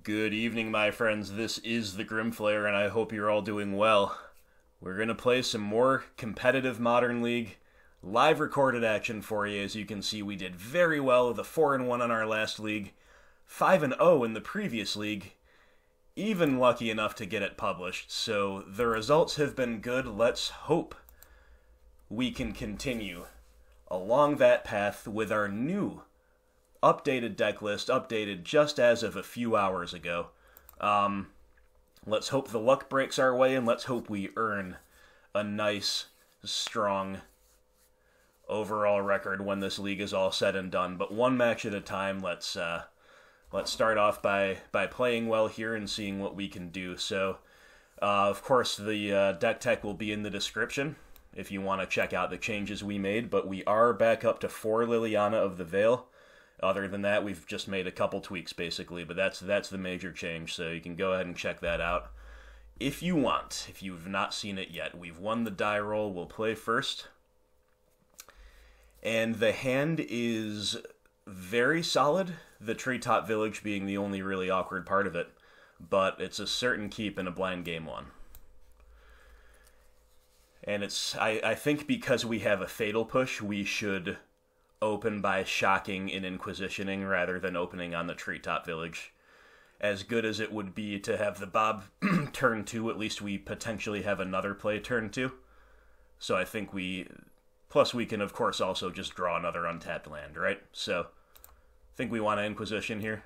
Good evening, my friends. This is the Grimflayer, and I hope you're all doing well. We're going to play some more competitive Modern League. Live recorded action for you. As you can see, we did very well with a 4-1 on our last league, 5-0 in the previous league, even lucky enough to get it published. So the results have been good. Let's hope we can continue along that path with our new updated deck list, updated just as of a few hours ago. Let's hope the luck breaks our way, and let's hope we earn a nice, strong overall record when this league is all said and done. But one match at a time. Let's start off by playing well here and seeing what we can do. So, of course, the deck tech will be in the description if you want to check out the changes we made. But we are back up to 4 Liliana of the Veil. Other than that, we've just made a couple tweaks, basically, but that's the major change, so you can go ahead and check that out if you want, if you've not seen it yet. We've won the die roll. We'll play first. And the hand is very solid, the Treetop Village being the only really awkward part of it, but it's a certain keep in a blind game one. And it's, I think because we have a Fatal Push, we should open by shocking and inquisitioning rather than opening on the Treetop Village. As good as it would be to have the Bob turn 2, at least we potentially have another play turn 2. So I think plus we can of course also just draw another untapped land, right? So I think we want to Inquisition here.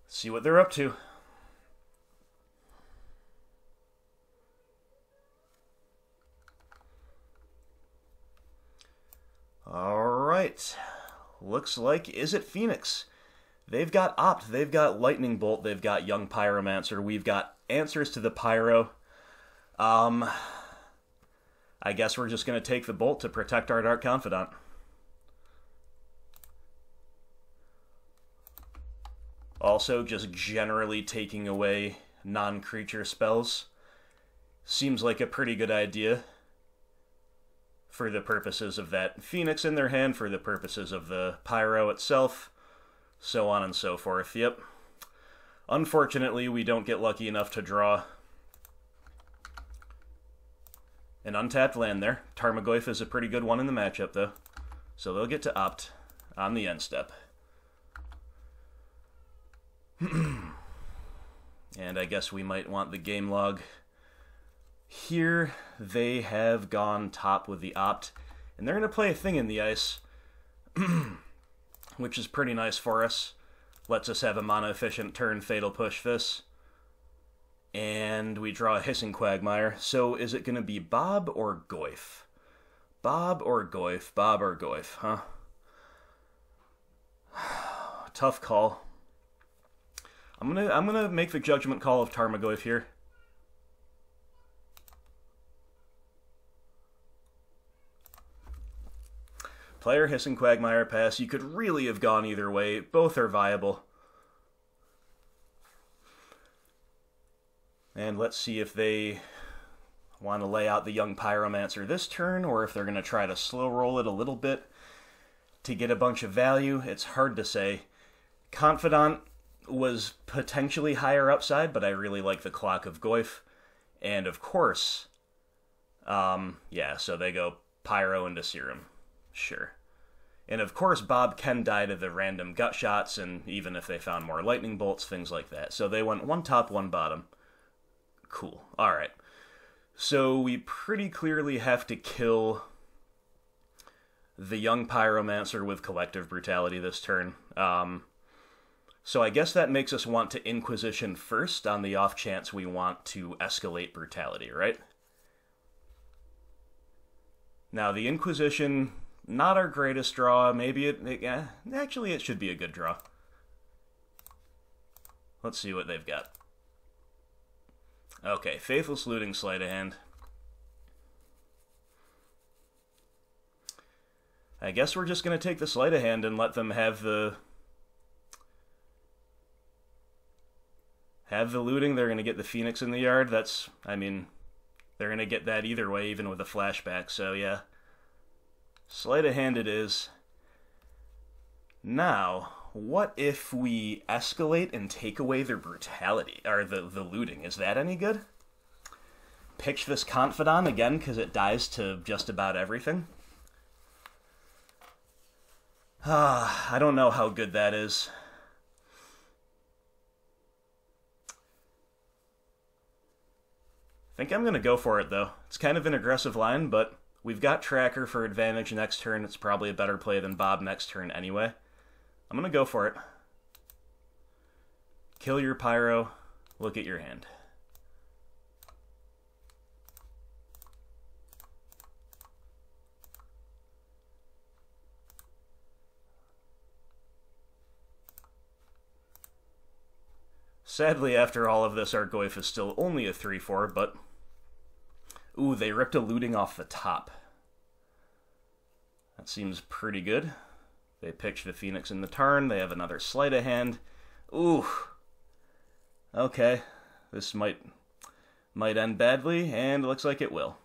See what they're up to. Alright, looks like Izzet Phoenix. They've got Opt, they've got Lightning Bolt, they've got Young Pyromancer, we've got answers to the Pyro. I guess we're just going to take the Bolt to protect our Dark Confidant. Also, just generally taking away non-creature spells seems like a pretty good idea. For the purposes of that Phoenix in their hand, for the purposes of the Pyro itself, so on and so forth. Yep. Unfortunately, we don't get lucky enough to draw an untapped land there. Tarmogoyf is a pretty good one in the matchup, though. So they'll get to Opt on the end step. And I guess we might want the game log. Here, they have gone top with the Opt, and they're going to play a thing in the ice, which is pretty nice for us. Lets us have a mana-efficient turn, Fatal Push this, and we draw a Hissing Quagmire. So is it going to be Bob or Goyf? Bob or Goyf? Bob or Goyf, huh? Tough call. I'm gonna make the judgment call of Tarmogoyf here. Player Hissing Quagmire pass. You could really have gone either way. Both are viable. And let's see if they want to lay out the Young Pyromancer this turn, or if they're going to try to slow roll it a little bit to get a bunch of value. It's hard to say. Confidant was potentially higher upside, but I really like the Clock of Goyf. And of course, yeah, so they go Pyro into Serum. Sure. And of course, Bob can die to the random gut shots, and even if they found more lightning bolts, things like that. So they went one top, one bottom. Cool. Alright. So we pretty clearly have to kill the Young Pyromancer with Collective Brutality this turn. So I guess that makes us want to Inquisition first on the off chance we want to escalate Brutality, right? Now, the Inquisition, not our greatest draw. Maybe actually, it should be a good draw. Let's see what they've got. Okay, Faithless Looting, Sleight of Hand. I guess we're just going to take the Sleight of Hand and let them have the looting. They're going to get the Phoenix in the yard. That's, I mean, they're going to get that either way, even with a flashback, so yeah. Sleight of hand it is. Now, what if we escalate and take away their brutality, or the looting? Is that any good? Pitch this Confidant again, because it dies to just about everything. I don't know how good that is. I think I'm going to go for it, though. It's kind of an aggressive line, but we've got Tracker for advantage next turn. It's probably a better play than Bob next turn anyway. I'm going to go for it. Kill your Pyro. Look at your hand. Sadly, after all of this, our Goyf is still only a 3-4, but... Ooh, they ripped a looting off the top. That seems pretty good. They pitch the Phoenix in the turn. They have another sleight of hand. Ooh. Okay. This might end badly, and it looks like it will.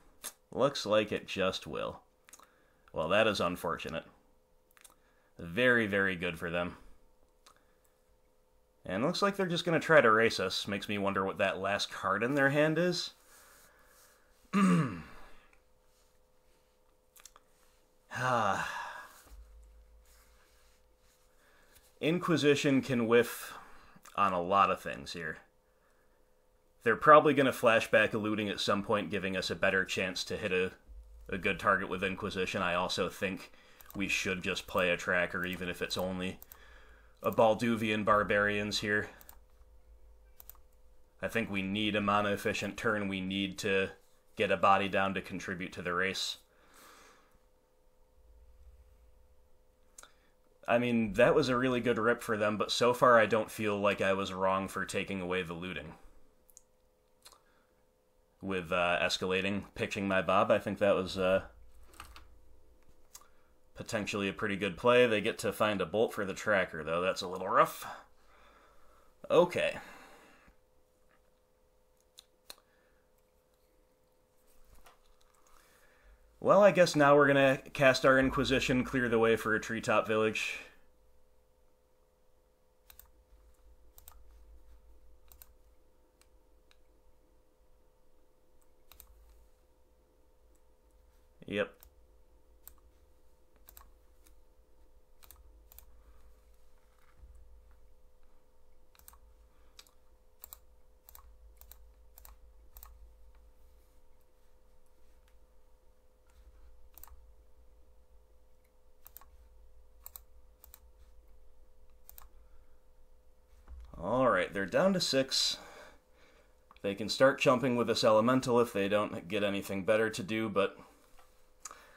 Looks like it just will. Well, that is unfortunate. Very, very good for them. And it looks like they're just going to try to race us. Makes me wonder what that last card in their hand is. Inquisition can whiff on a lot of things here. They're probably going to flashback a looting at some point, giving us a better chance to hit a good target with Inquisition. I also think we should just play a Tracker, even if it's only a Balduvian Barbarians here. I think we need a mana-efficient turn. We need to get a body down to contribute to the race. I mean, that was a really good rip for them, but so far I don't feel like I was wrong for taking away the looting. With escalating, pitching my Bob, I think that was potentially a pretty good play. They get to find a bolt for the Tracker, though. That's a little rough. Okay. Well, I guess now we're going to cast our Inquisition, clear the way for a Treetop Village. Yep. Alright, they're down to 6. They can start chumping with this Elemental if they don't get anything better to do, but...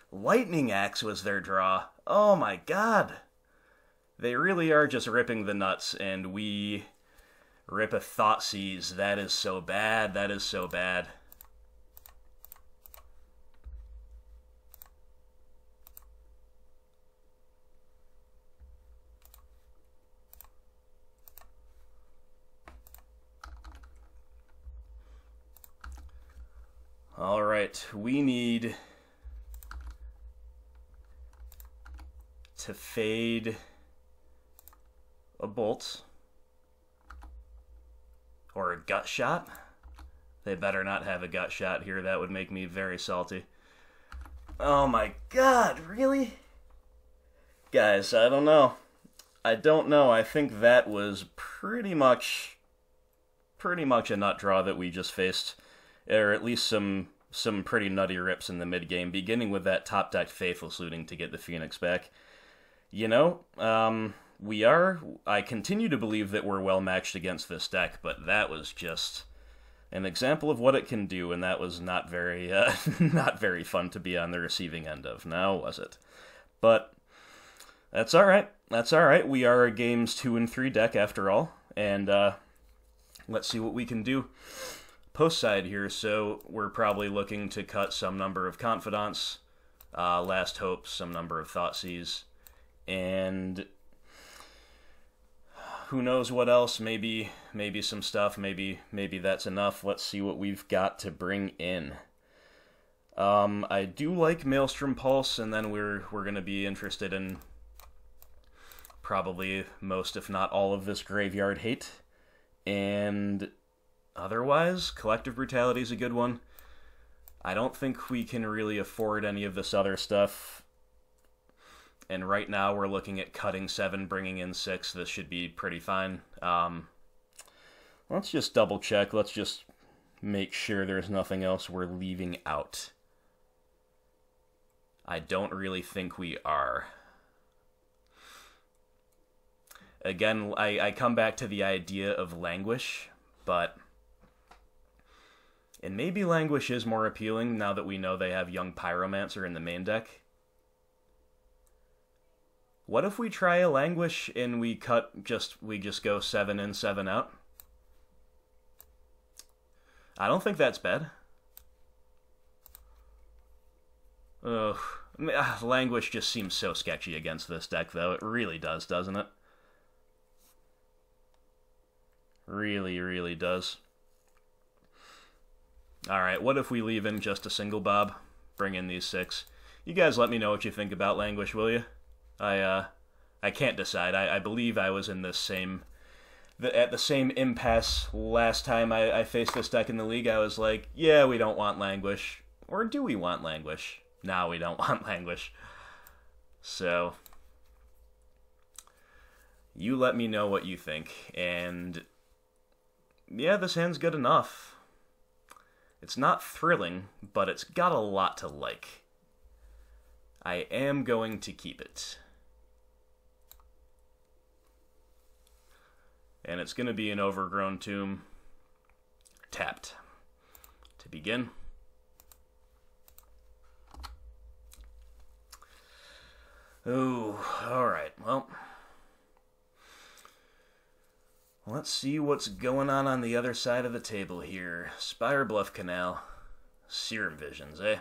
Lightning Axe was their draw. Oh my god! They really are just ripping the nuts, and we rip a Thoughtseize. That is so bad. That is so bad. Alright, we need to fade a bolt or a gut shot. They better not have a gut shot here. That would make me very salty. Oh my god, really? Guys, I don't know. I don't know. I think that was pretty much a nut draw that we just faced. Or at least some pretty nutty rips in the mid-game, beginning with that top-deck Faithless looting to get the Phoenix back. You know, I continue to believe that we're well-matched against this deck, but that was just an example of what it can do, and that was not very, not very fun to be on the receiving end of. Now, was it? But that's alright. That's alright. We are a games 2 and 3 deck after all, and let's see what we can do post side here. So we're probably looking to cut some number of Confidants, Last Hope, some number of Thoughtseize, and who knows what else, maybe some stuff, maybe that's enough. Let's see what we've got to bring in. I do like Maelstrom Pulse, and then we're going to be interested in probably most, if not all, of this graveyard hate. And otherwise, Collective Brutality is a good one. I don't think we can really afford any of this other stuff. And right now we're looking at cutting 7, bringing in 6. This should be pretty fine. Let's just double check. Let's just make sure there's nothing else we're leaving out. I don't really think we are. Again, I come back to the idea of Languish, but... And maybe Languish is more appealing now that we know they have Young Pyromancer in the main deck. What if we try a Languish and we just go 7 in, 7 out? I don't think that's bad. Ugh. Languish just seems so sketchy against this deck, though. It really does, doesn't it? Really, really does. Alright, what if we leave in just a single Bob? Bring in these 6. You guys let me know what you think about Languish, will you? I can't decide. I believe I was in this at the same impasse last time I faced this deck in the league. I was like, yeah, we don't want Languish. Or do we want Languish? No, we don't want Languish. So, you let me know what you think. And, yeah, this hand's good enough. It's not thrilling, but it's got a lot to like. I am going to keep it. And it's going to be an Overgrown Tomb. Tapped. To begin. Oh, alright, well. Let's see what's going on the other side of the table here. Spire Bluff Canal. Serum Visions, eh?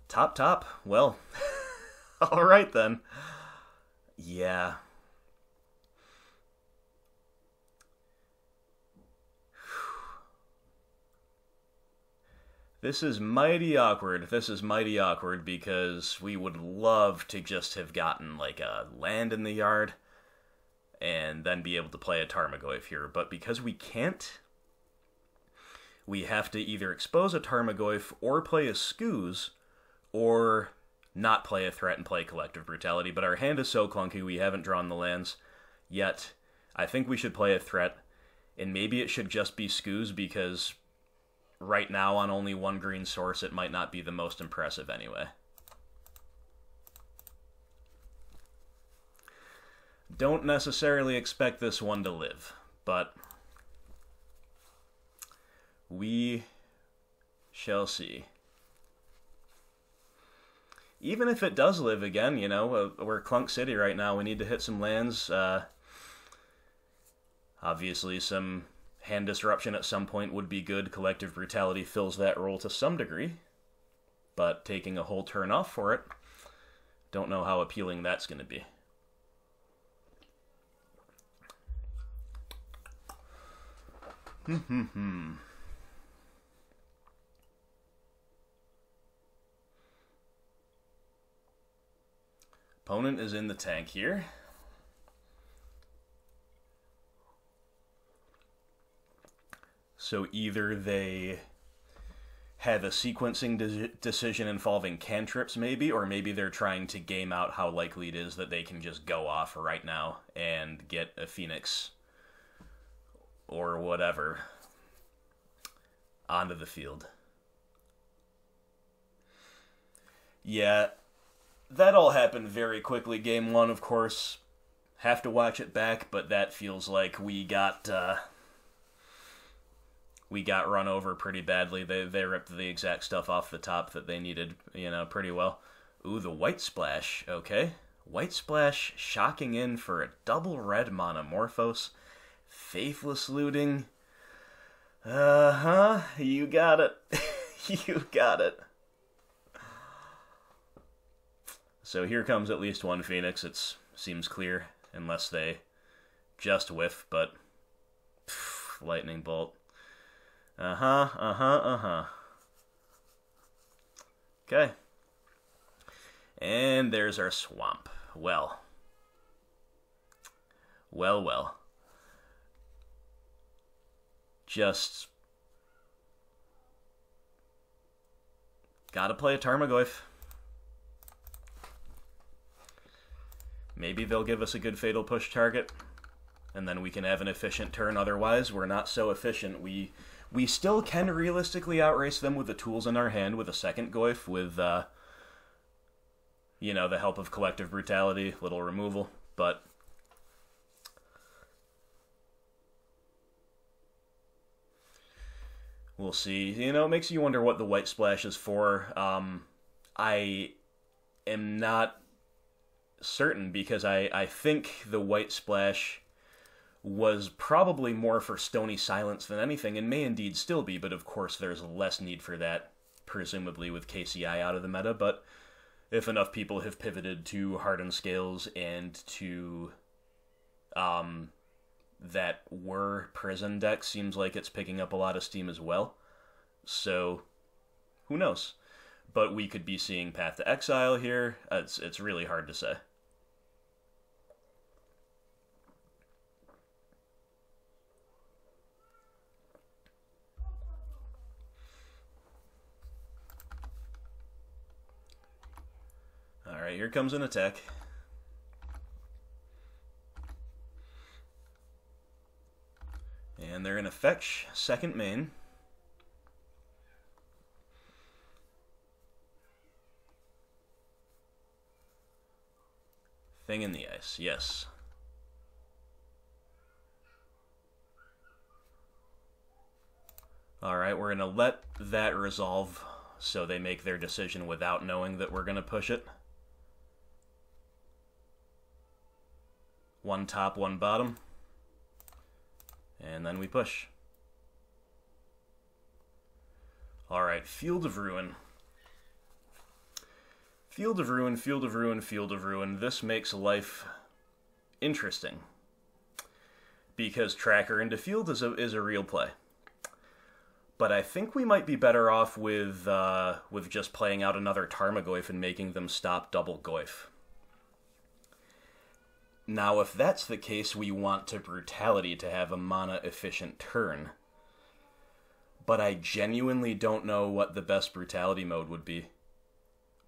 Top. Well, alright then. Yeah. This is mighty awkward. This is mighty awkward because we would love to just have gotten like a land in the yard and then be able to play a Tarmogoyf here. But because we can't, we have to either expose a Tarmogoyf or play a Scooz, or not play a threat and play Collective Brutality. But our hand is so clunky, we haven't drawn the lands yet. I think we should play a threat, and maybe it should just be Scooz, because right now on only 1 green source, it might not be the most impressive anyway. Don't necessarily expect this one to live, but we shall see. Even if it does live again, you know, we're Clunk City right now. We need to hit some lands. Obviously, some hand disruption at some point would be good. Collective Brutality fills that role to some degree. But taking a whole turn off for it, don't know how appealing that's going to be. Opponent is in the tank here. So either they have a sequencing decision involving cantrips maybe, or maybe they're trying to game out how likely it is that they can just go off right now and get a Phoenix or whatever onto the field. Yeah, that all happened very quickly. Game 1, of course. Have to watch it back, but that feels like we got run over pretty badly. They ripped the exact stuff off the top that they needed, you know, pretty well. Ooh, the White Splash, okay. White Splash shocking in for a double red Monomorphos. Faithless Looting. Uh-huh, you got it. You got it. So here comes at least one Phoenix. It seems clear, unless they just whiff, but Lightning Bolt. Uh-huh, uh-huh, uh-huh. Okay. And there's our swamp. Well. Well, well. Just gotta play a Tarmogoyf. Maybe they'll give us a good Fatal Push target, and then we can have an efficient turn. Otherwise, we're not so efficient. We still can realistically outrace them with the tools in our hand with a second Goyf, with, you know, the help of Collective Brutality, little removal, but we'll see. You know, it makes you wonder what the White Splash is for. I am not certain, because I think the White Splash was probably more for Stony Silence than anything, and may indeed still be, but of course there's less need for that, presumably with KCI out of the meta, but if enough people have pivoted to Hardened Scales and to that Whir Prison deck, seems like it's picking up a lot of steam as well. So, who knows? But we could be seeing Path to Exile here. It's really hard to say. Alright, here comes an attack. And they're going to fetch second main. Thing in the ice, yes. Alright, we're going to let that resolve so they make their decision without knowing that we're going to push it. One top, one bottom. And then we push. Alright, Field of Ruin. Field of Ruin, Field of Ruin, Field of Ruin. This makes life interesting, because Tracker into Field is a real play. But I think we might be better off with just playing out another Tarmogoyf and making them stop double Goyf. Now, if that's the case, we want to Brutality to have a mana-efficient turn. But I genuinely don't know what the best Brutality mode would be.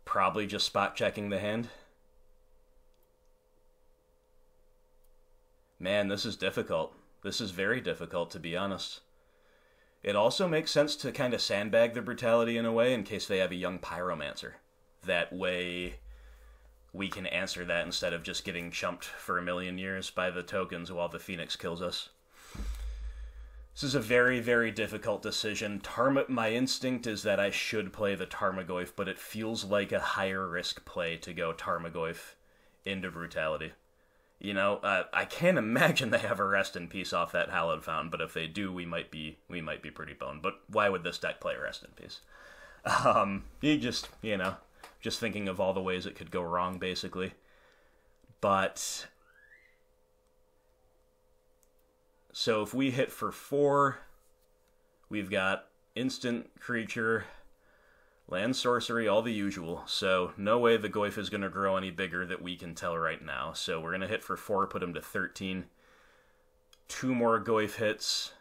Probably just spot-checking the hand. Man, this is difficult. This is very difficult, to be honest. It also makes sense to kind of sandbag the Brutality in a way in case they have a young Pyromancer. That way we can answer that instead of just getting chumped for a million years by the tokens while the Phoenix kills us. This is a very, very difficult decision. My instinct is that I should play the Tarmogoyf, but it feels like a higher risk play to go Tarmogoyf into Brutality. You know, I can't imagine they have a Rest in Peace off that Hallowed Fountain, but if they do, we might be pretty boned. But why would this deck play Rest in Peace? Just thinking of all the ways it could go wrong, basically. But so if we hit for 4, we've got instant creature, land sorcery, all the usual. So no way the Goyf is going to grow any bigger that we can tell right now. So we're going to hit for 4, put him to 13. 2 more Goyf hits.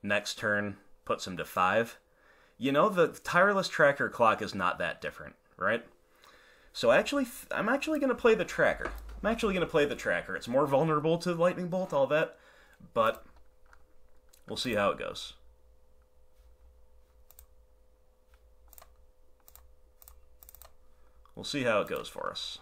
Next turn puts him to 5. You know, the Tireless Tracker clock is not that different, right? So I'm actually going to play the Tracker. It's more vulnerable to Lightning Bolt, all that. But we'll see how it goes. We'll see how it goes for us.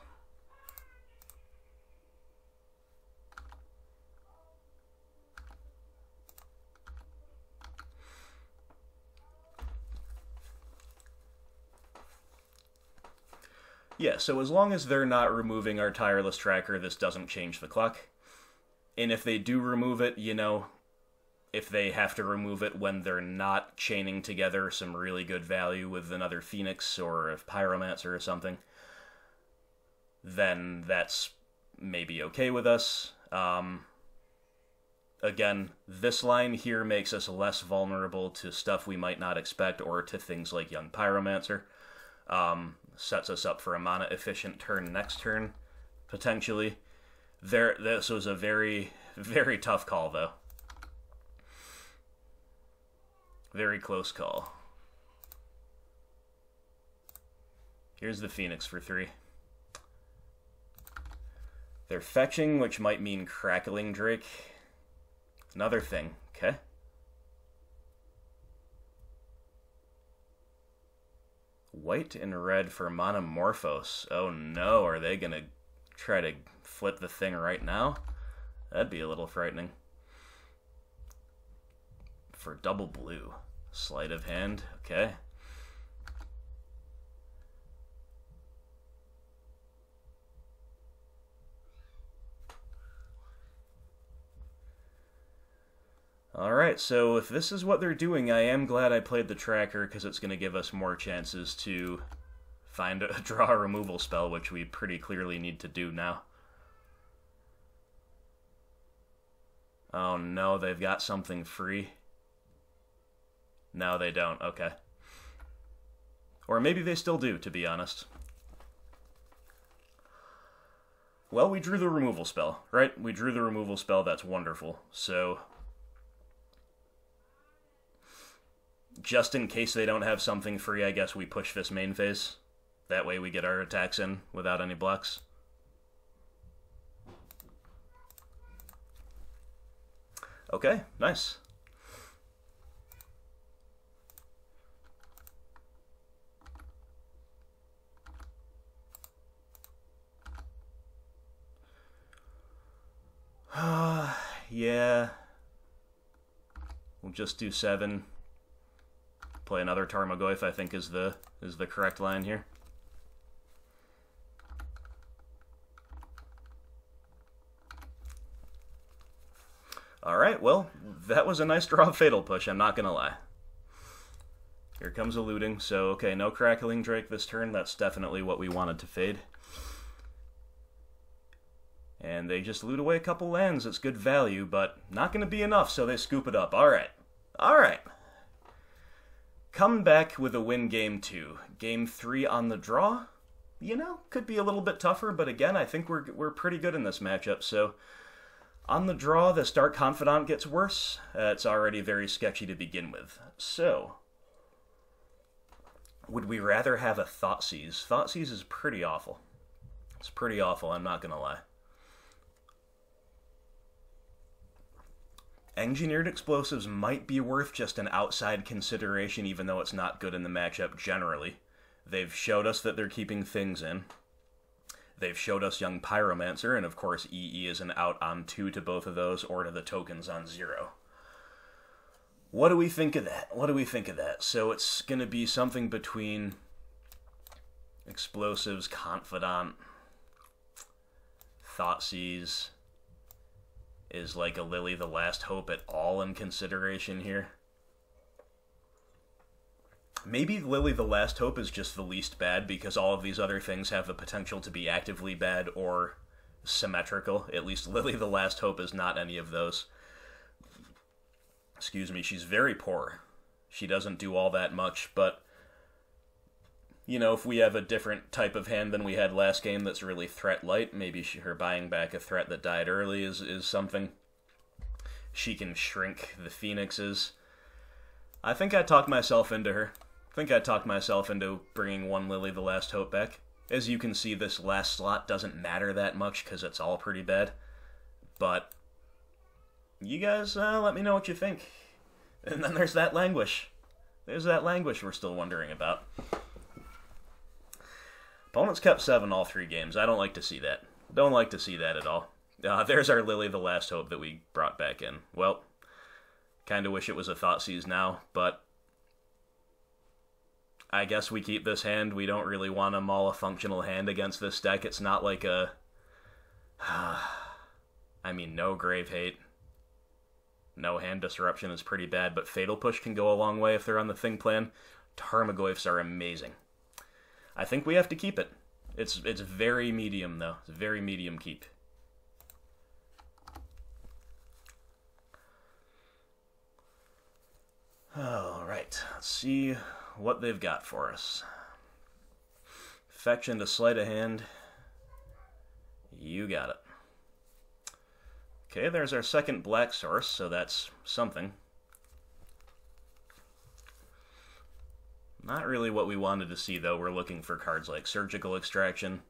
Yeah, so as long as they're not removing our Tireless Tracker, this doesn't change the clock. And if they do remove it, you know, if they have to remove it when they're not chaining together some really good value with another Phoenix or a Pyromancer or something, then that's maybe okay with us. again, this line here makes us less vulnerable to stuff we might not expect, or to things like Young Pyromancer. Sets us up for a mana-efficient turn next turn, potentially. This was a very, very tough call, though. Very close call. Here's the Phoenix for 3. They're fetching, which might mean Crackling Drake. Another thing, okay? White and red for Monomorphos. Oh no, are they gonna try to flip the thing right now? That'd be a little frightening. For double blue. Sleight of hand, okay. Alright, so if this is what they're doing, I am glad I played the tracker, because it's going to give us more chances to draw a removal spell, which we pretty clearly need to do now. Oh no, they've got something free. No, they don't, okay. Or maybe they still do, to be honest. Well, we drew the removal spell, right? We drew the removal spell, that's wonderful. So, just in case they don't have something free, I guess we push this main phase. That way we get our attacks in without any blocks. Okay, nice. Yeah. We'll just do 7. Play another Tarmogoyf, I think is the correct line here. Alright, well, that was a nice draw of Fatal Push, I'm not gonna lie. Here comes a looting, so okay, no Crackling Drake this turn, that's definitely what we wanted to fade. And they just loot away a couple lands, it's good value, but not gonna be enough, so they scoop it up. Alright, alright. Come back with a win game 2. Game 3 on the draw, you know, could be a little bit tougher, but again, I think we're pretty good in this matchup, so on the draw, this Dark Confidant gets worse. It's already very sketchy to begin with. So, would we rather have a Thoughtseize? Thoughtseize is pretty awful. It's pretty awful, I'm not gonna lie. Engineered Explosives might be worth just an outside consideration, even though it's not good in the matchup generally. They've showed us that they're keeping things in. They've showed us Young Pyromancer, and of course EE is an out on 2 to both of those, or to the tokens on 0. What do we think of that? What do we think of that? So it's going to be something between Explosives, Confidant, Thoughtseize. Is like a Lily the Last Hope at all in consideration here? Maybe Lily the Last Hope is just the least bad because all of these other things have the potential to be actively bad or symmetrical. At least Lily the Last Hope is not any of those. Excuse me, she's very poor. She doesn't do all that much, but you know, if we have a different type of hand than we had last game that's really threat light, maybe her buying back a threat that died early is something. She can shrink the Phoenixes. I think I talked myself into her. I think I talked myself into bringing one Lily the Last Hope back. As you can see, this last slot doesn't matter that much because it's all pretty bad. But you guys let me know what you think. And then there's that Languish. There's that Languish we're still wondering about. Opponents kept 7 all 3 games. I don't like to see that. Don't like to see that at all. There's our Lily the Last Hope that we brought back in. Well, kind of wish it was a Thoughtseize now, but I guess we keep this hand. We don't really want to maul a functional hand against this deck. It's not like a... I mean, no Grave Hate. No Hand Disruption is pretty bad, but Fatal Push can go a long way if they're on the Thing plan. Tarmogoyfs are amazing. I think we have to keep it. It's very medium, though. It's a very medium keep. Alright, let's see what they've got for us. Fetch into sleight of hand. You got it. Okay, there's our second black source, so that's something. Not really what we wanted to see, though. We're looking for cards like Surgical Extraction,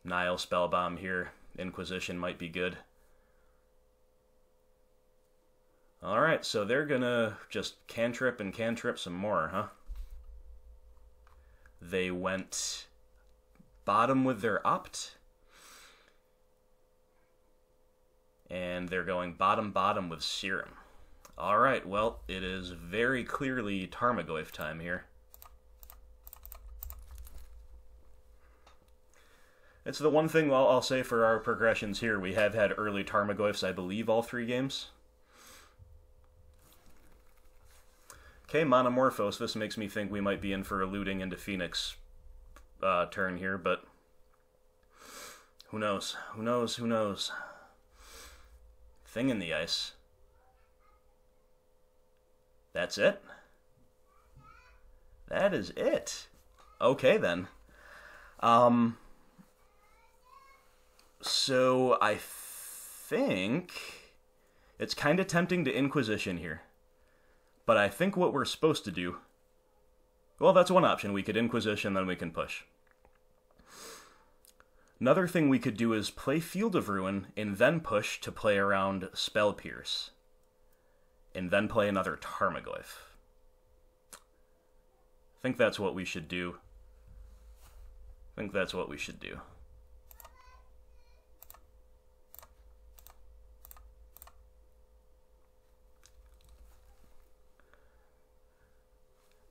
Nile Spellbomb here. Inquisition might be good. Alright, so they're gonna just cantrip and cantrip some more, huh? They went bottom with their Opt. And they're going bottom with Serum. Alright, well, it is very clearly Tarmogoyf time here. It's the one thing I'll say for our progressions here. We have had early Tarmogoyfs, I believe, all 3 games. Okay, Monomorphos. This makes me think we might be in for a looting into Phoenix turn here, but who knows? Who knows? Who knows? Thing in the ice. That's it? That is it. Okay, then. So I think it's kind of tempting to Inquisition here. But I think what we're supposed to do... Well, that's one option. We could Inquisition, then we can push. Another thing we could do is play Field of Ruin, and then push to play around Spell Pierce. And then play another Tarmogoyf. I think that's what we should do.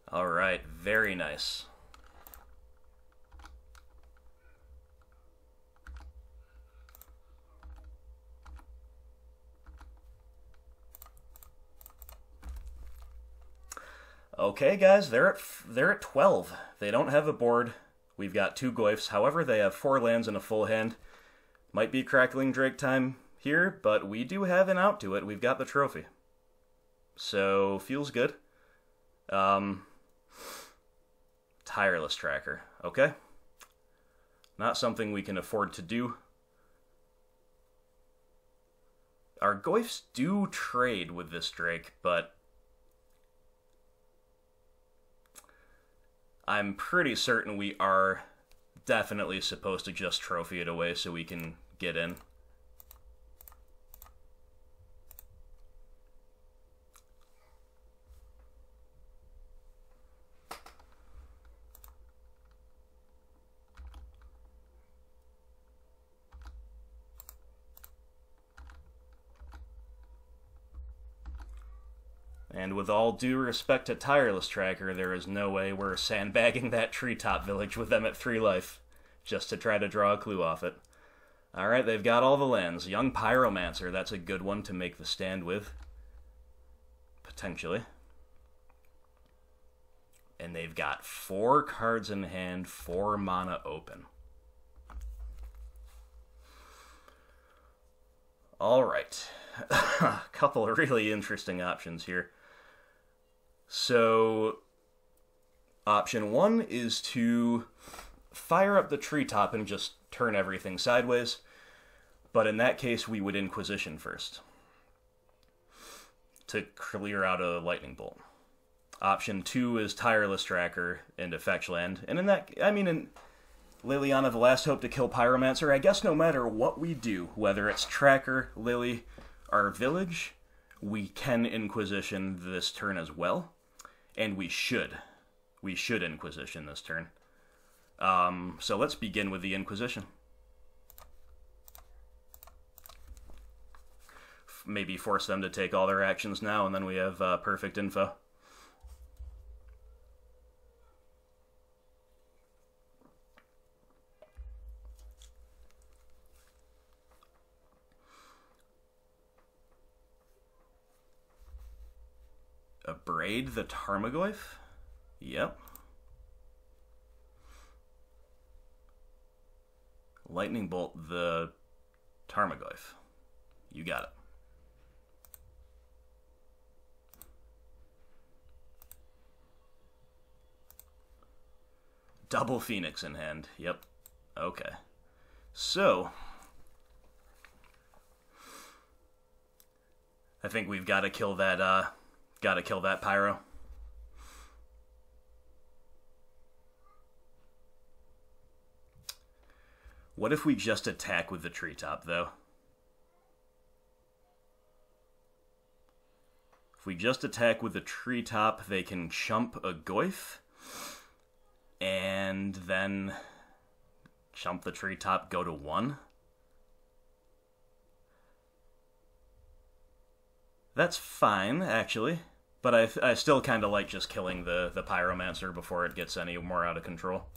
Alright, very nice. Okay, guys, they're at 12. They don't have a board. We've got 2 Goyfs. However, they have 4 lands and a full hand. Might be Crackling Drake time here, but we do have an out to it. We've got the trophy. So, feels good. Tireless Tracker. Okay. Not something we can afford to do. Our Goyfs do trade with this Drake, but I'm pretty certain we are definitely supposed to just trophy it away so we can get in. And with all due respect to Tireless Tracker, there is no way we're sandbagging that treetop village with them at 3 life, just to try to draw a clue off it. Alright, they've got all the lands. Young Pyromancer, that's a good one to make the stand with. Potentially. And they've got 4 cards in hand, 4 mana open. Alright. A couple of really interesting options here. So, option 1 is to fire up the treetop and just turn everything sideways. But in that case, we would Inquisition first to clear out a lightning bolt. Option 2 is Tireless Tracker into Fetch Land. And in that, I mean, in Liliana, the Last Hope to kill Pyromancer, I guess no matter what we do, whether it's Tracker, Lily, or Village, we can Inquisition this turn as well. And we should. We should Inquisition this turn. So let's begin with the Inquisition. Maybe force them to take all their actions now, and then we have perfect info. Abrade the Tarmogoyf? Yep. Lightning Bolt the Tarmogoyf. You got it. Double Phoenix in hand. Yep. Okay. So, I think we've got to kill that, Pyro. What if we just attack with the treetop, though? If we just attack with the treetop, they can chump a Goyf, and then chump the treetop, go to 1. That's fine, actually, but I still kind of like just killing the Pyromancer before it gets any more out of control.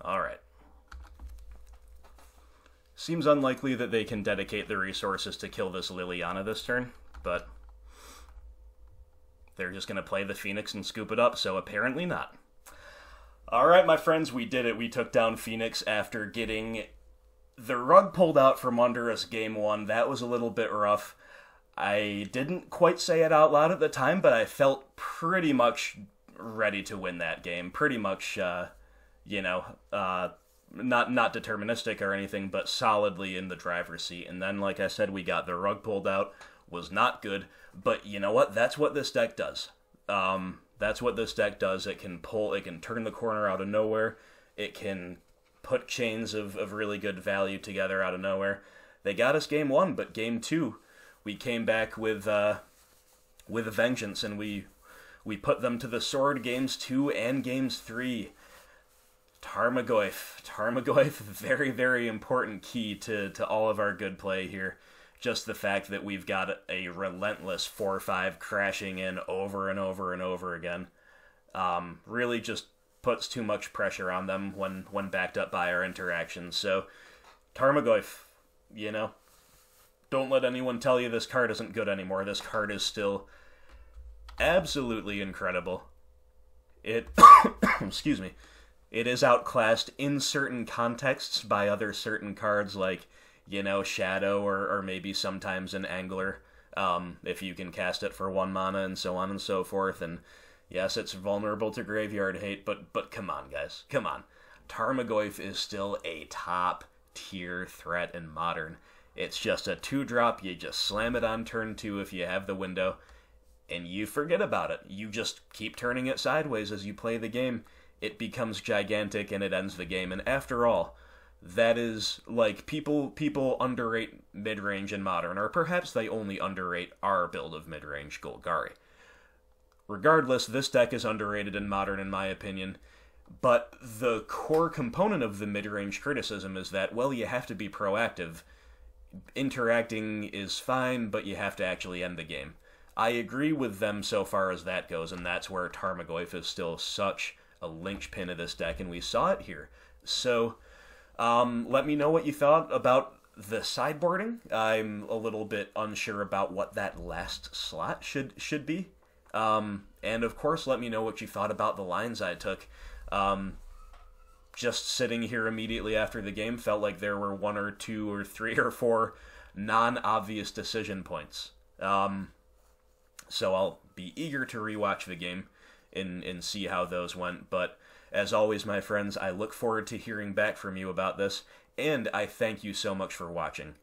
Alright. Seems unlikely that they can dedicate the resources to kill this Liliana this turn, but they're just going to play the Phoenix and scoop it up, so apparently not. Alright, my friends, we did it. We took down Phoenix after getting the rug pulled out from under us game 1. That was a little bit rough. I didn't quite say it out loud at the time, but I felt pretty much ready to win that game. Pretty much, not deterministic or anything, but solidly in the driver's seat. And then, like I said, we got the rug pulled out. Was not good, but you know what? That's what this deck does. That's what this deck does. It can turn the corner out of nowhere. It can put chains of really good value together out of nowhere. They got us game 1, but game 2, we came back with a vengeance, and we put them to the sword games 2 and games 3. Tarmogoyf, very, very important key to all of our good play here. Just the fact that we've got a relentless 4-5 crashing in over and over and over again really just puts too much pressure on them when backed up by our interactions. So, Tarmogoyf, don't let anyone tell you this card isn't good anymore. This card is still absolutely incredible. It, excuse me, it is outclassed in certain contexts by other certain cards like, Shadow or maybe sometimes an Angler, if you can cast it for 1 mana and so on and so forth. And yes, it's vulnerable to graveyard hate, but come on, guys. Come on. Tarmogoyf is still a top-tier threat in Modern. It's just a 2-drop. You just slam it on turn 2 if you have the window, and you forget about it. You just keep turning it sideways as you play the game. It becomes gigantic, and it ends the game. And after all, that is, like, people underrate mid-range in Modern, or perhaps they only underrate our build of mid-range Golgari. Regardless, this deck is underrated in Modern, in my opinion, but the core component of the mid-range criticism is that, well, you have to be proactive. Interacting is fine, but you have to actually end the game. I agree with them so far as that goes, and that's where Tarmogoyf is still such a linchpin of this deck, and we saw it here. So, let me know what you thought about the sideboarding. I'm a little bit unsure about what that last slot should be. And of course, let me know what you thought about the lines I took. Just sitting here immediately after the game felt like there were 1 or 2 or 3 or 4 non-obvious decision points. So I'll be eager to rewatch the game and see how those went. But as always, my friends, I look forward to hearing back from you about this, and I thank you so much for watching.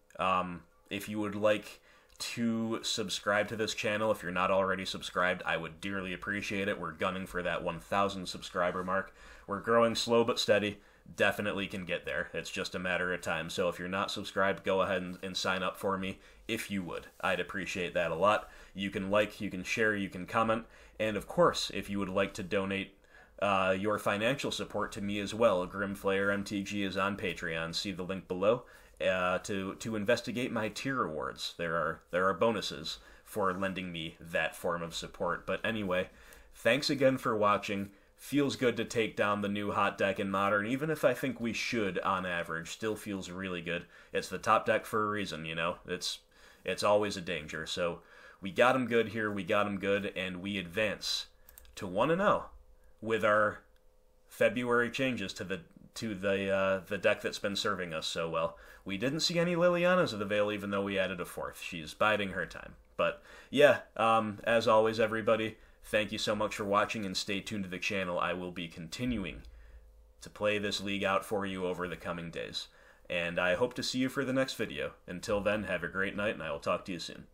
If you would like to subscribe to this channel, if you're not already subscribed, I would dearly appreciate it. We're gunning for that 1,000 subscriber mark. We're growing slow but steady. Definitely can get there. It's just a matter of time. So if you're not subscribed, go ahead and sign up for me if you would. I'd appreciate that a lot. You can like, you can share, you can comment, and of course, if you would like to donate your financial support to me as well, Grimflayer MTG is on Patreon. See the link below to investigate my tier rewards. There are bonuses for lending me that form of support. But anyway, thanks again for watching. feels good to take down the new hot deck in Modern, even if I think we should on average. Still feels really good. It's the top deck for a reason, you know? It's always a danger. So we got him good here, we got him good, and we advance to 1-0 with our February changes to the deck that's been serving us so well. We didn't see any Lilianas of the Veil, even though we added a fourth. She's biding her time. But yeah, as always, everybody, thank you so much for watching, and stay tuned to the channel. I will be continuing to play this league out for you over the coming days. And I hope to see you for the next video. Until then, have a great night, and I will talk to you soon.